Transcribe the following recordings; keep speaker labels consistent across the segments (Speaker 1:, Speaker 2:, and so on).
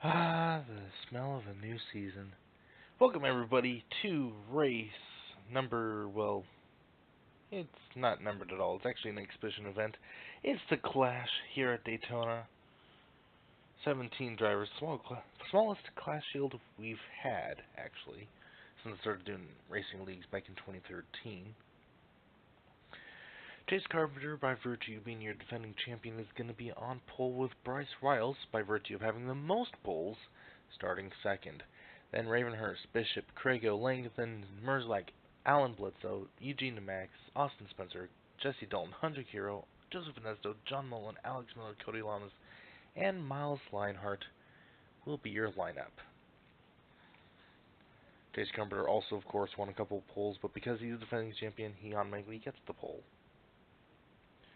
Speaker 1: Ah, the smell of a new season. Welcome everybody to race number, well, it's not numbered at all. It's actually an exhibition event. It's the Clash here at Daytona. 17 drivers, smallest class field we've had, actually, since I started doing racing leagues back in 2013. Chase Carpenter, by virtue of being your defending champion, is going to be on pole with Bryce Riles, by virtue of having the most poles, starting second. Then Ravenhurst, Bishop, Crago, Langton, Merzlike, Alan Bledsoe, Eugene Max, Austin Spencer, Jesse Dalton, Hunter Hero, Joseph Ernesto, John Mullen, Alex Miller, Cody Lamas, and Miles Leinhart will be your lineup. Chase Carpenter also, of course, won a couple of poles, but because he's the defending champion, he automatically gets the pole.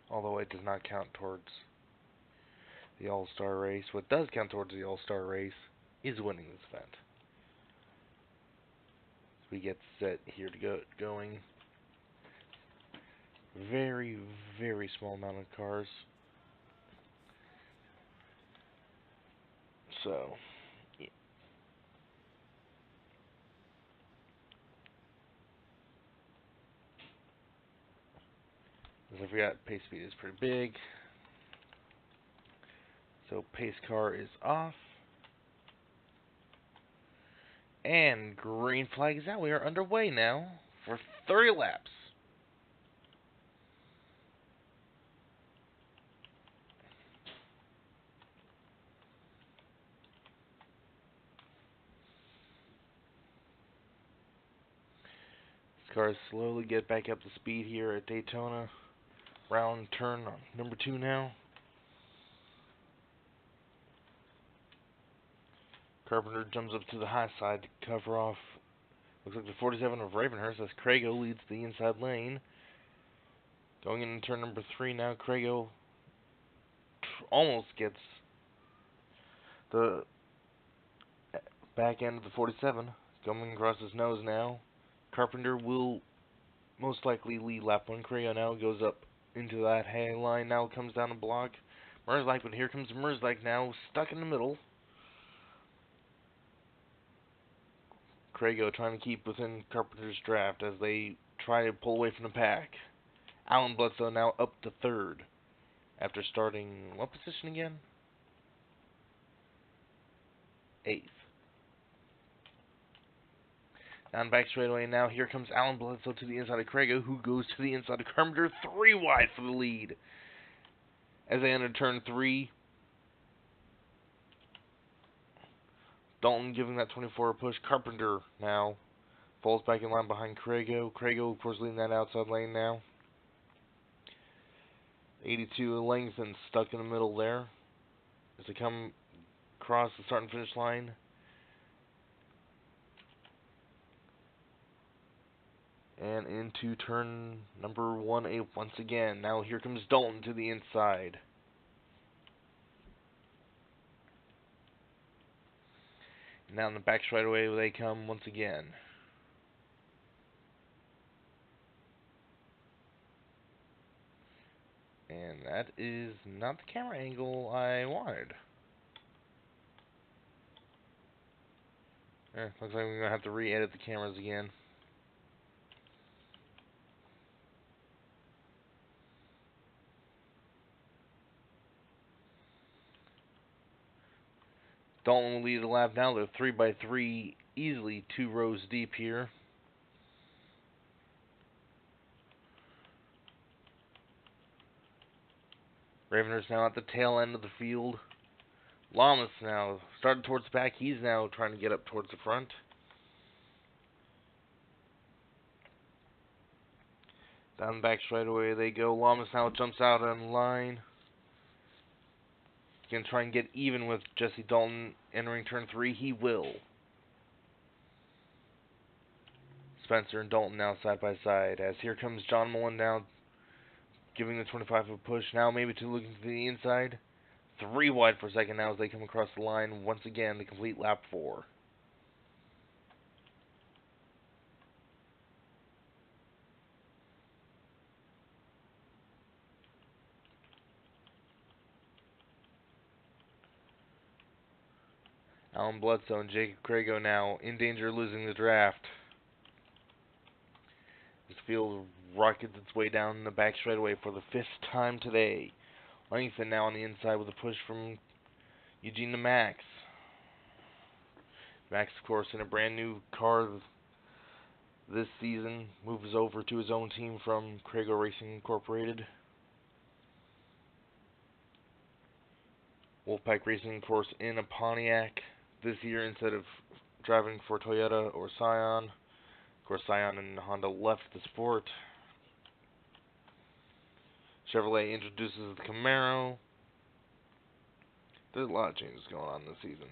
Speaker 1: Although it does not count towards the All-Star race. What does count towards the All-Star race is winning this event. So we get set here to go going. Very, very small amount of cars. So, yeah. As I forgot, pace speed is pretty big. So pace car is off. And green flag is out. We are underway now for 30 laps. These cars slowly get back up to speed here at Daytona. Round turn on number 2 now. Carpenter jumps up to the high side to cover off. Looks like the 47 of Ravenhurst as Crago leads the inside lane. Going into turn number 3 now, Crago almost gets the back end of the 47. Coming across his nose now. Carpenter will most likely lead lap 1. Crago now goes up into that hay line. Now comes down a block. Merzlike, but here comes Merzlike now, stuck in the middle. Crago trying to keep within Carpenter's draft as they try to pull away from the pack. Alan Bledsoe now up to 3rd after starting what position again? 8th. Down back straightaway now. Here comes Alan Bledsoe to the inside of Crago, who goes to the inside of Carpenter. 3 wide for the lead. As they enter turn 3, Dalton giving that 24 a push. Carpenter now falls back in line behind Crago. Crago, of course, leading that outside lane now. 82 Langton stuck in the middle there as they come across the start and finish line. And into turn number 1A once again. Now here comes Dalton to the inside. Now in the back straightaway they come once again. And that is not the camera angle I wanted. Looks like we're going to have to re-edit the cameras again. Dalton will lead the lap now. They're 3x3, easily 2 rows deep here. Ravenhurst now at the tail end of the field. Lamas now started towards the back. He's now trying to get up towards the front. Down the back straightaway they go. Lamas now jumps out on line. He's going to try and get even with Jesse Dalton entering turn 3. He will. Spencer and Dalton now side by side. As here comes John Mullen now giving the 25 a push. Now maybe to looking to the inside. 3 wide for a second now as they come across the line once again to complete lap 4. Alan Bledsoe and Jacob Crago now in danger of losing the draft. This field rockets its way down the back straightaway for the 5th time today. Langston now on the inside with a push from Eugene to Max. Max, of course, in a brand new car this season, moves over to his own team from Crago Racing Incorporated. Wolfpack Racing, of course, in a Pontiac this year instead of driving for Toyota or Scion. Of course, Scion and Honda left the sport. Chevrolet introduces the Camaro. There's a lot of changes going on this season.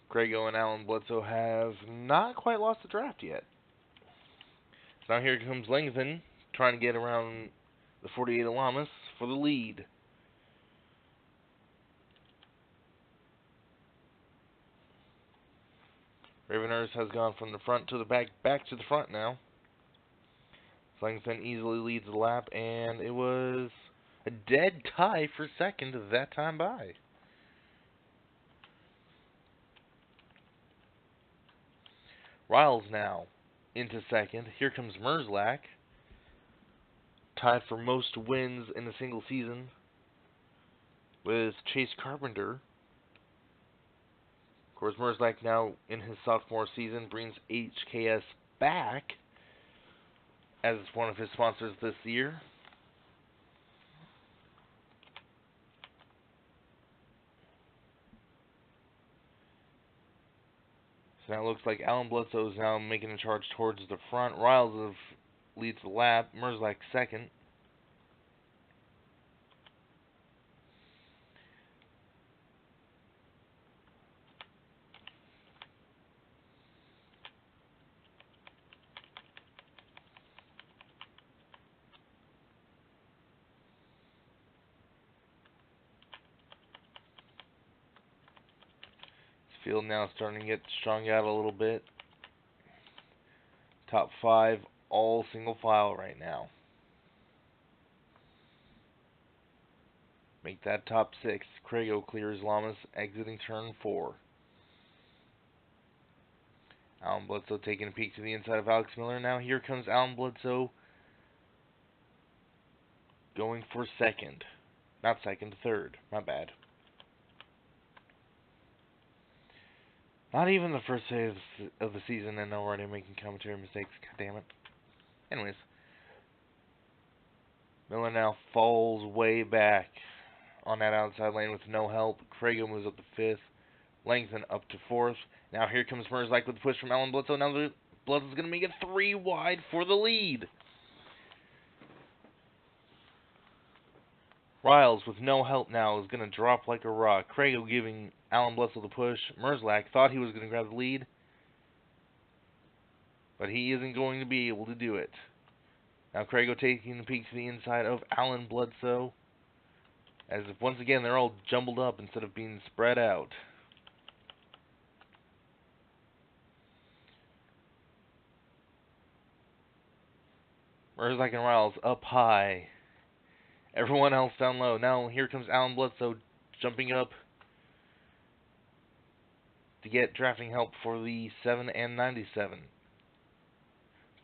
Speaker 1: Crago and Alan Bledsoe have not quite lost the draft yet. So now here comes Langton trying to get around the 48 Alamas for the lead. Ravenhurst has gone from the front to the back to the front now. Langton easily leads the lap, and it was a dead tie for second that time by. Riles now into second. Here comes Merzlak, tied for most wins in a single season with Chase Carpenter. Of course, Merzlak now in his sophomore season brings HKS back as one of his sponsors this year. So now it looks like Alan Bledsoe is now making a charge towards the front. Riles leads the lap. Merzlak second. This field now starting to get strung out a little bit. Top 5 all single file right now. Make that top 6. Crago clears Lamas exiting turn 4. Alan Bledsoe taking a peek to the inside of Alex Miller. Now here comes Alan Bledsoe going for second. Not second, third. My bad. Not even the first day of the season and already making commentary mistakes. God damn it. Anyways. Miller now falls way back on that outside lane with no help. Crago moves up to 5th. Langton up to 4th. Now here comes Merzlak with the push from Alan Bledsoe. Now Bledsoe's going to make it 3 wide for the lead. Riles with no help now is going to drop like a rock. Crago giving Alan Bledsoe the push. Merzlak thought he was going to grab the lead, but he isn't going to be able to do it. Now Crago taking the peek to the inside of Alan Bledsoe, as if once again they're all jumbled up instead of being spread out. Merzlak and Riles up high. Everyone else down low. Now here comes Alan Bledsoe jumping up to get drafting help for the 7 and 97.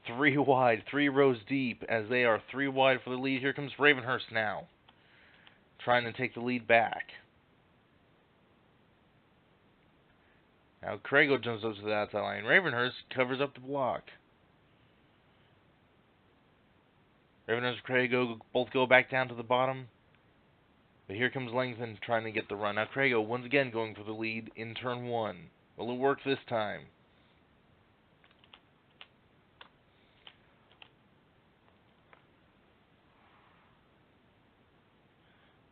Speaker 1: 3 wide, 3 rows deep as they are 3 wide for the lead. Here comes Ravenhurst now, trying to take the lead back. Now Crago jumps up to the outside line. Ravenhurst covers up the block. Ravenhurst and Crago both go back down to the bottom. But here comes Langton trying to get the run. Now Crago once again going for the lead in turn 1. Will it work this time?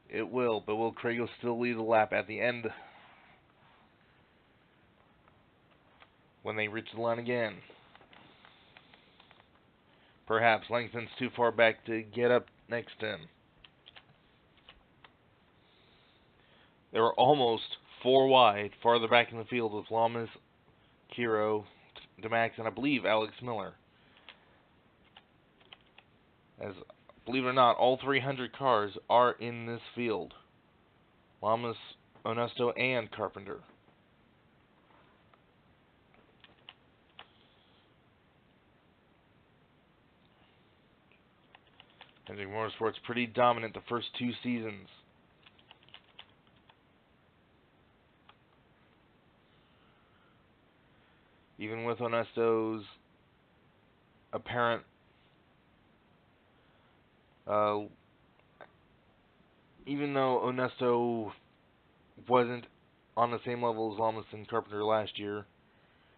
Speaker 1: It will, but will Crago still lead the lap at the end when they reach the line again? Perhaps Langton's too far back to get up next to him. They were almost 4 wide, farther back in the field with Lamas, Kiro, DeMax, and I believe Alex Miller. As, believe it or not, all 300 cars are in this field. Lamas, Onesto, and Carpenter. Hendrick Motorsports pretty dominant the first 2 seasons. Even with Onesto's apparent even though Onesto wasn't on the same level as Lamas and Carpenter last year,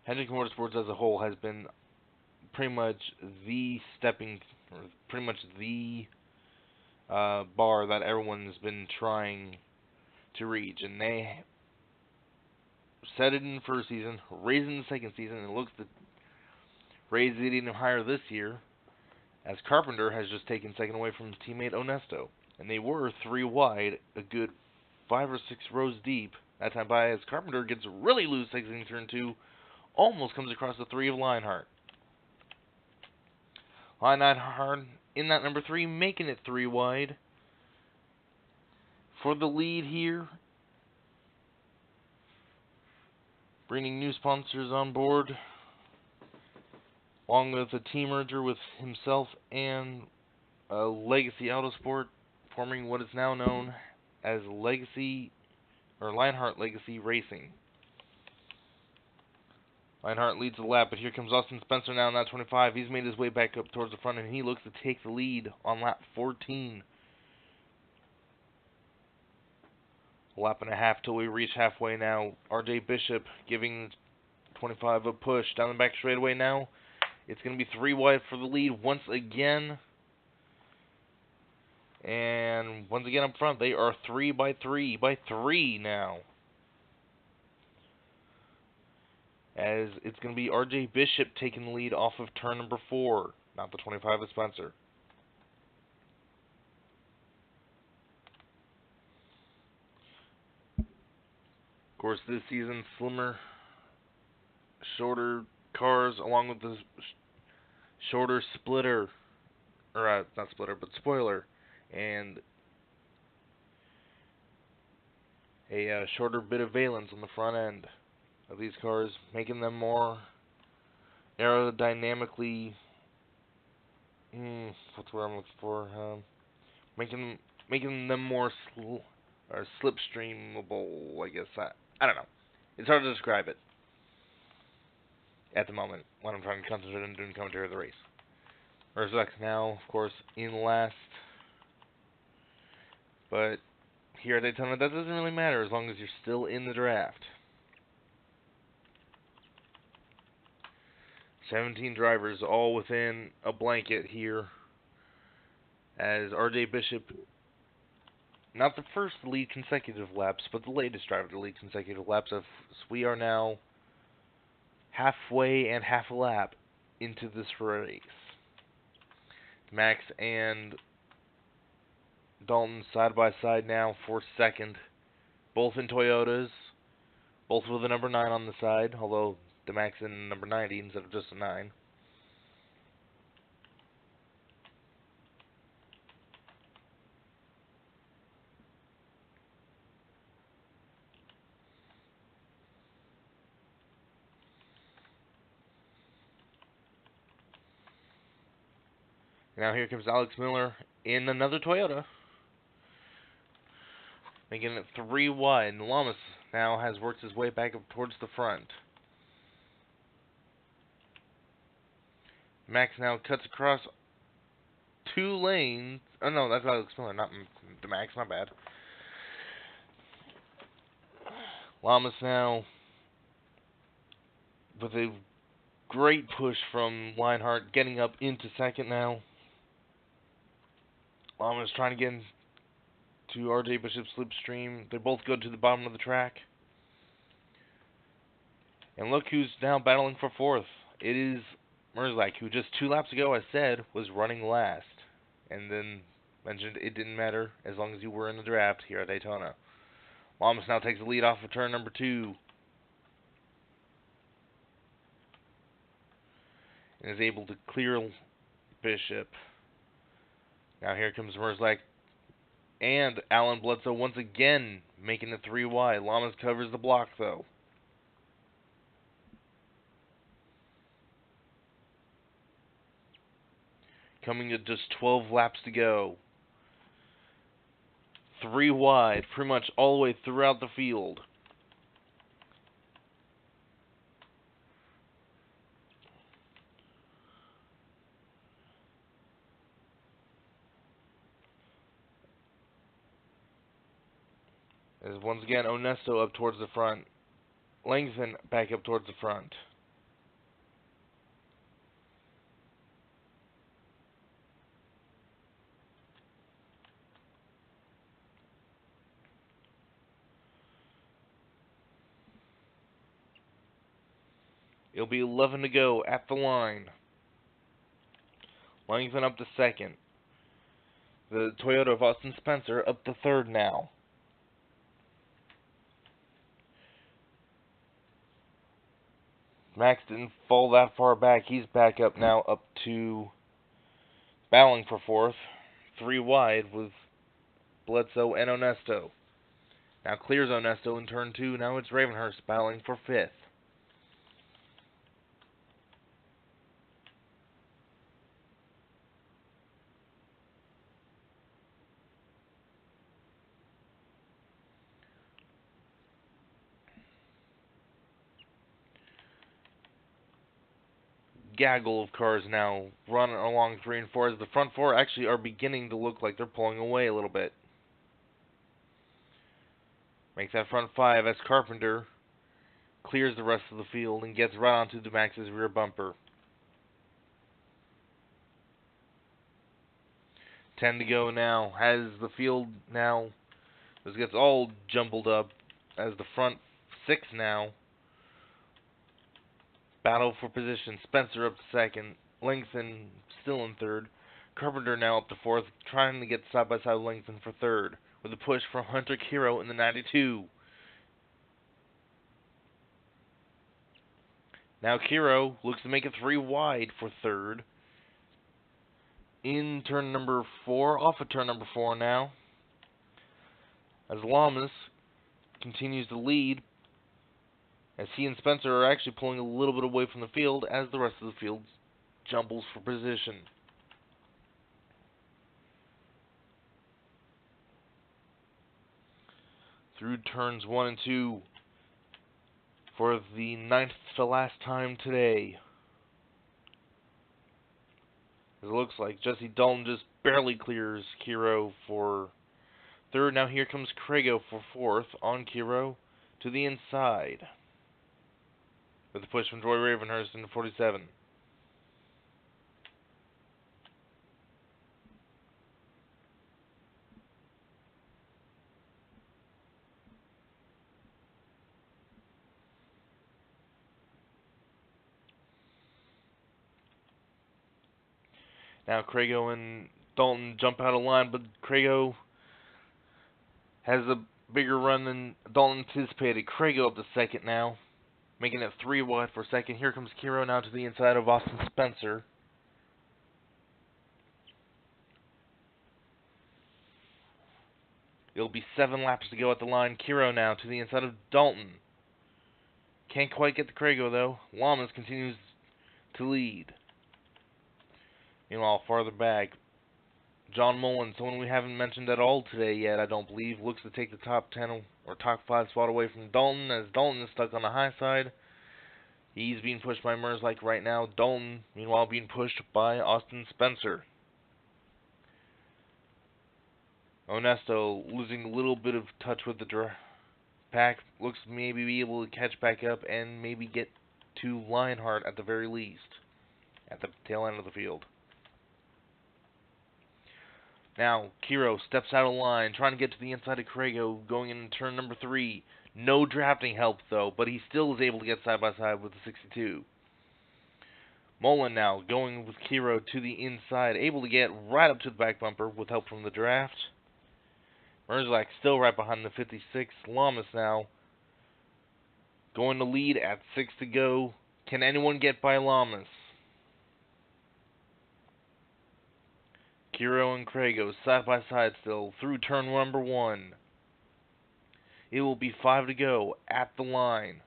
Speaker 1: Hendrick Motorsports as a whole has been pretty much the bar that everyone's been trying to reach, and they set it in the first season, raised it in the second season, and it looks to raise it even higher this year, as Carpenter has just taken second away from his teammate Onesto, and they were 3 wide, a good 5 or 6 rows deep that time by, as Carpenter gets really loose exiting turn 2, almost comes across the 3 of Lionheart. Lionheart in that number 3, making it 3 wide for the lead here, bringing new sponsors on board, along with a team merger with himself and Legacy Autosport, forming what is now known as Lionheart Legacy Racing. Lionheart leads the lap, but here comes Austin Spencer now in that 25. He's made his way back up towards the front, and he looks to take the lead on lap 14. A lap and a half till we reach halfway now. RJ Bishop giving 25 a push down the back straightaway now. It's going to be 3 wide for the lead once again. And once again up front, they are 3 by 3 now. As it's going to be RJ Bishop taking the lead off of turn number 4, not the 25 of Spencer. Of course, this season, slimmer, shorter cars, along with the shorter splitter, or not splitter, but spoiler, and a shorter bit of valence on the front end of these cars, making them more aerodynamically, what's the word I'm looking for, making them more slipstreamable, I guess. I don't know. It's hard to describe it at the moment when I'm trying to concentrate on doing commentary of the race. Urzak now, of course, in last, but here at Daytona, that doesn't really matter as long as you're still in the draft. 17 drivers all within a blanket here, as RJ Bishop, not the first to lead consecutive laps, but the latest driver to lead consecutive laps. Of we are now halfway and half a lap into this race. Max and Dalton side by side now for second, both in Toyotas, both with a number 9 on the side, although the Max in number 90 instead of just a 9. Now here comes Alex Miller in another Toyota, making it 3 wide. And Lamas now has worked his way back up towards the front. Max now cuts across 2 lanes. Oh no, that's Alex Miller, not the Max, my bad. Lamas now with a great push from Lionheart, getting up into second now. Lamas trying to get into RJ Bishop's slipstream. They both go to the bottom of the track. And look who's now battling for fourth. It is Merzlak, who just 2 laps ago, I said, was running last. And then mentioned it didn't matter as long as you were in the draft here at Daytona. Lamas now takes the lead off of turn number 2. and is able to clear Bishop. Now here comes Merzlak and Alan Bledsoe once again making it 3 wide. Lamas covers the block though. Coming to just 12 laps to go. 3 wide, pretty much all the way throughout the field. As once again, Onesto up towards the front. Langton back up towards the front. It'll be 11 to go at the line. Langton up to second. The Toyota of Austin Spencer up to third now. Max didn't fall that far back. He's back up now, up to battling for fourth. 3 wide with Bledsoe and Onesto. Now clears Onesto in turn 2. Now it's Ravenhurst battling for fifth. Gaggle of cars now running along 3 and 4 as the front 4 actually are beginning to look like they're pulling away a little bit. Makes that front 5 as Carpenter clears the rest of the field and gets right onto the Max's rear bumper. 10 to go now. Has the field now, this gets all jumbled up as the front 6 now battle for position. Spencer up to second. Langton still in third. Carpenter now up to fourth, trying to get side by side with Langton for third, with a push from Hunter Kiro in the 92. Now Kiro looks to make it 3 wide for third. In turn number 4, off of turn number 4 now, as Lamas continues to lead, as he and Spencer are actually pulling a little bit away from the field as the rest of the field jumbles for position. Through turns 1 and 2 for the 9th to last time today. It looks like Jesse Dalton just barely clears Kiro for third. Now here comes Crago for fourth on Kiro to the inside, with a push from Troy Ravenhurst into 47. Now Crago and Dalton jump out of line, but Crago has a bigger run than Dalton anticipated. Crago up to second now, making it 3 wide for second. Here comes Kiro now to the inside of Austin Spencer. It'll be 7 laps to go at the line. Kiro now to the inside of Dalton. Can't quite get to Crago though. Lamas continues to lead. Meanwhile, farther back, John Mullen, someone we haven't mentioned at all today yet, I don't believe, looks to take the top 10 or top 5 spot away from Dalton, as Dalton is stuck on the high side. He's being pushed by Merzlak right now. Dalton, meanwhile, being pushed by Austin Spencer. Onesto losing a little bit of touch with the pack, looks to maybe be able to catch back up and maybe get to Lionheart at the very least, at the tail end of the field. Now, Kiro steps out of line, trying to get to the inside of Crago, going into turn number 3. No drafting help, though, but he still is able to get side by side with the 62. Mullen now going with Kiro to the inside, able to get right up to the back bumper with help from the draft. Merzlak still right behind the 56. Lamas now going to lead at 6 to go. Can anyone get by Lamas? Kiro and Krago side by side still through turn number 1. It will be 5 to go at the line.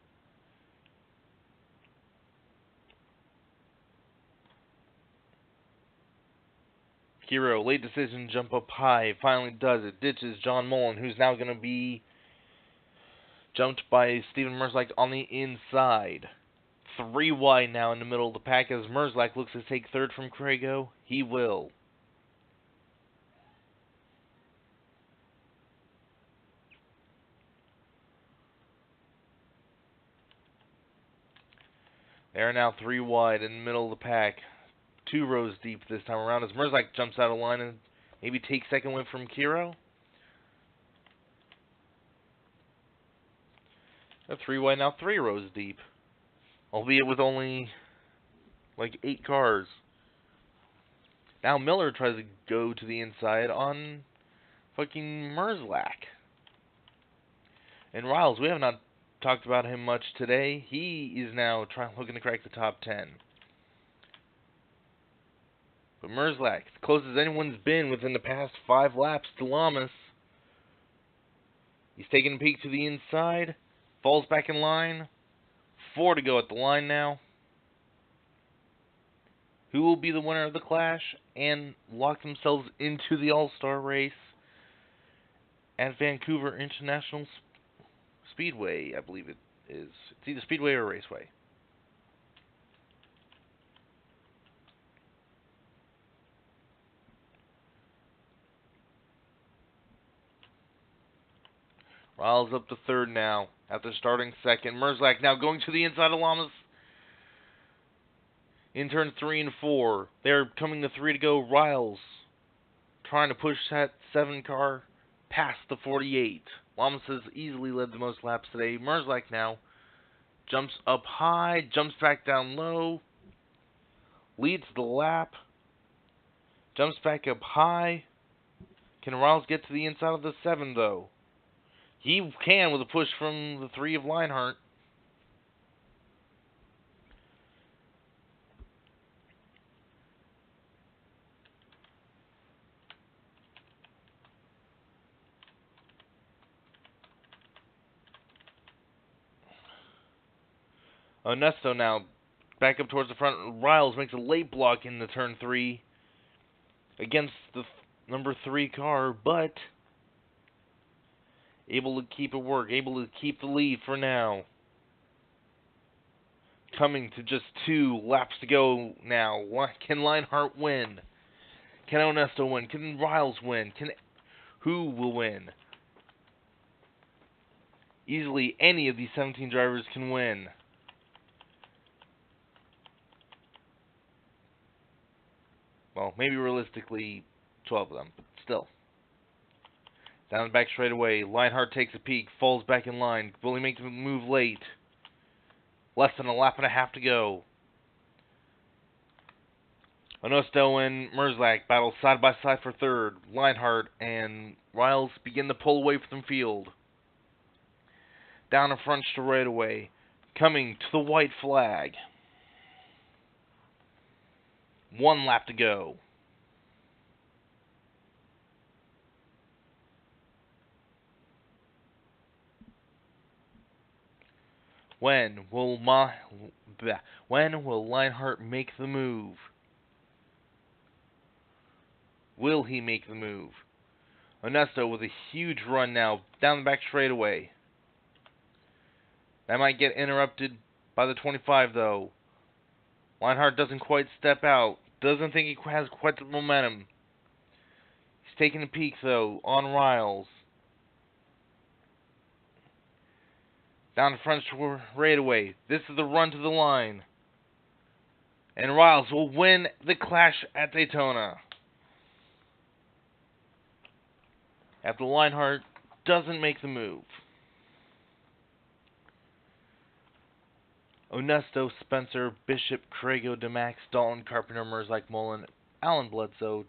Speaker 1: Kiro, late decision, jump up high, finally does it, ditches John Mullen, who's now going to be jumped by Steven Merzlak on the inside. 3 wide now in the middle of the pack as Merzlak looks to take third from Krago. He will. They are now 3 wide in the middle of the pack. 2 rows deep this time around as Merzlak jumps out of line and maybe takes second win from Kiro. They're 3 wide now, 3 rows deep. Albeit with only like 8 cars. Now Miller tries to go to the inside on fucking Merzlak. And Riles, we have not talked about him much today. He is now looking to crack the top 10. But Merzlak, as close as anyone's been within the past 5 laps to Lamas. He's taking a peek to the inside. Falls back in line. 4 to go at the line now. Who will be the winner of the Clash and lock themselves into the All-Star race at Vancouver International Speedway, I believe it is. It's either Speedway or Raceway. Riles up to third now after starting second. Merzlak now going to the inside of Lamas in turn 3 and 4. They're coming to 3 to go. Riles trying to push that 7 car past the 48. Lamas has easily led the most laps today. Merzlak now jumps up high, jumps back down low, leads the lap, jumps back up high. Can Riles get to the inside of the 7 though? He can with a push from the 3 of Leinhart. Nesto now back up towards the front. Riles makes a late block in the turn 3 against the number 3 car, but able to keep it work, able to keep the lead for now. Coming to just 2 laps to go now. Can Leinhart win? Can Onesto win? Can Riles win? Who will win? Easily any of these 17 drivers can win. Well, maybe realistically 12 of them, but still. Down the back straightaway, Leinhart takes a peek, falls back in line. Will he make the move late? Less than a lap and a half to go. Onesto and Merzlak battle side by side for third. Leinhart and Riles begin to pull away from the field. Down in front straightaway, coming to the white flag. 1 lap to go. When will Leinhart make the move? Will he make the move? Onesto with a huge run now down the back straightaway. That might get interrupted by the 25 though. Leinhart doesn't quite step out. Doesn't think he has quite the momentum. He's taking a peek though on Riles. Down the front straightaway. This is the run to the line. And Riles will win the Clash at Daytona. After Leinhart doesn't make the move. Onesto, Spencer, Bishop, Krago, DeMax, Dalton, Carpenter, Merzlak, Mullen, Alan Bledsoe,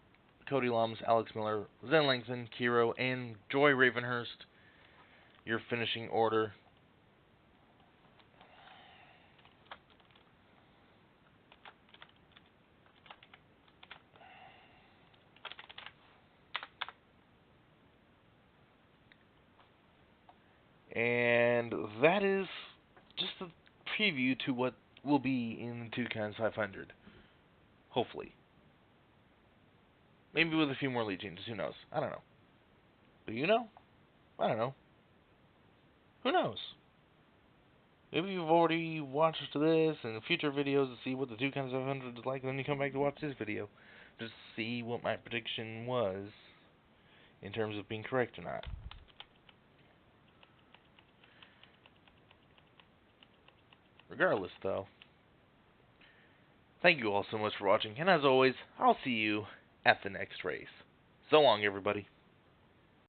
Speaker 1: Cody Lamas, Alex Miller, Zen Langton, Kiro, and Joy Ravenhurst. Your finishing order. And that is just a preview to what will be in the Toucans 500. Hopefully. Maybe with a few more lead changes, who knows? I don't know. Do you know? I don't know. Who knows? Maybe you've already watched this and future videos to see what the Toucans 500 is like, and then you come back to watch this video. Just see what my prediction was in terms of being correct or not. Regardless, though, thank you all so much for watching, and as always, I'll see you at the next race. So long, everybody.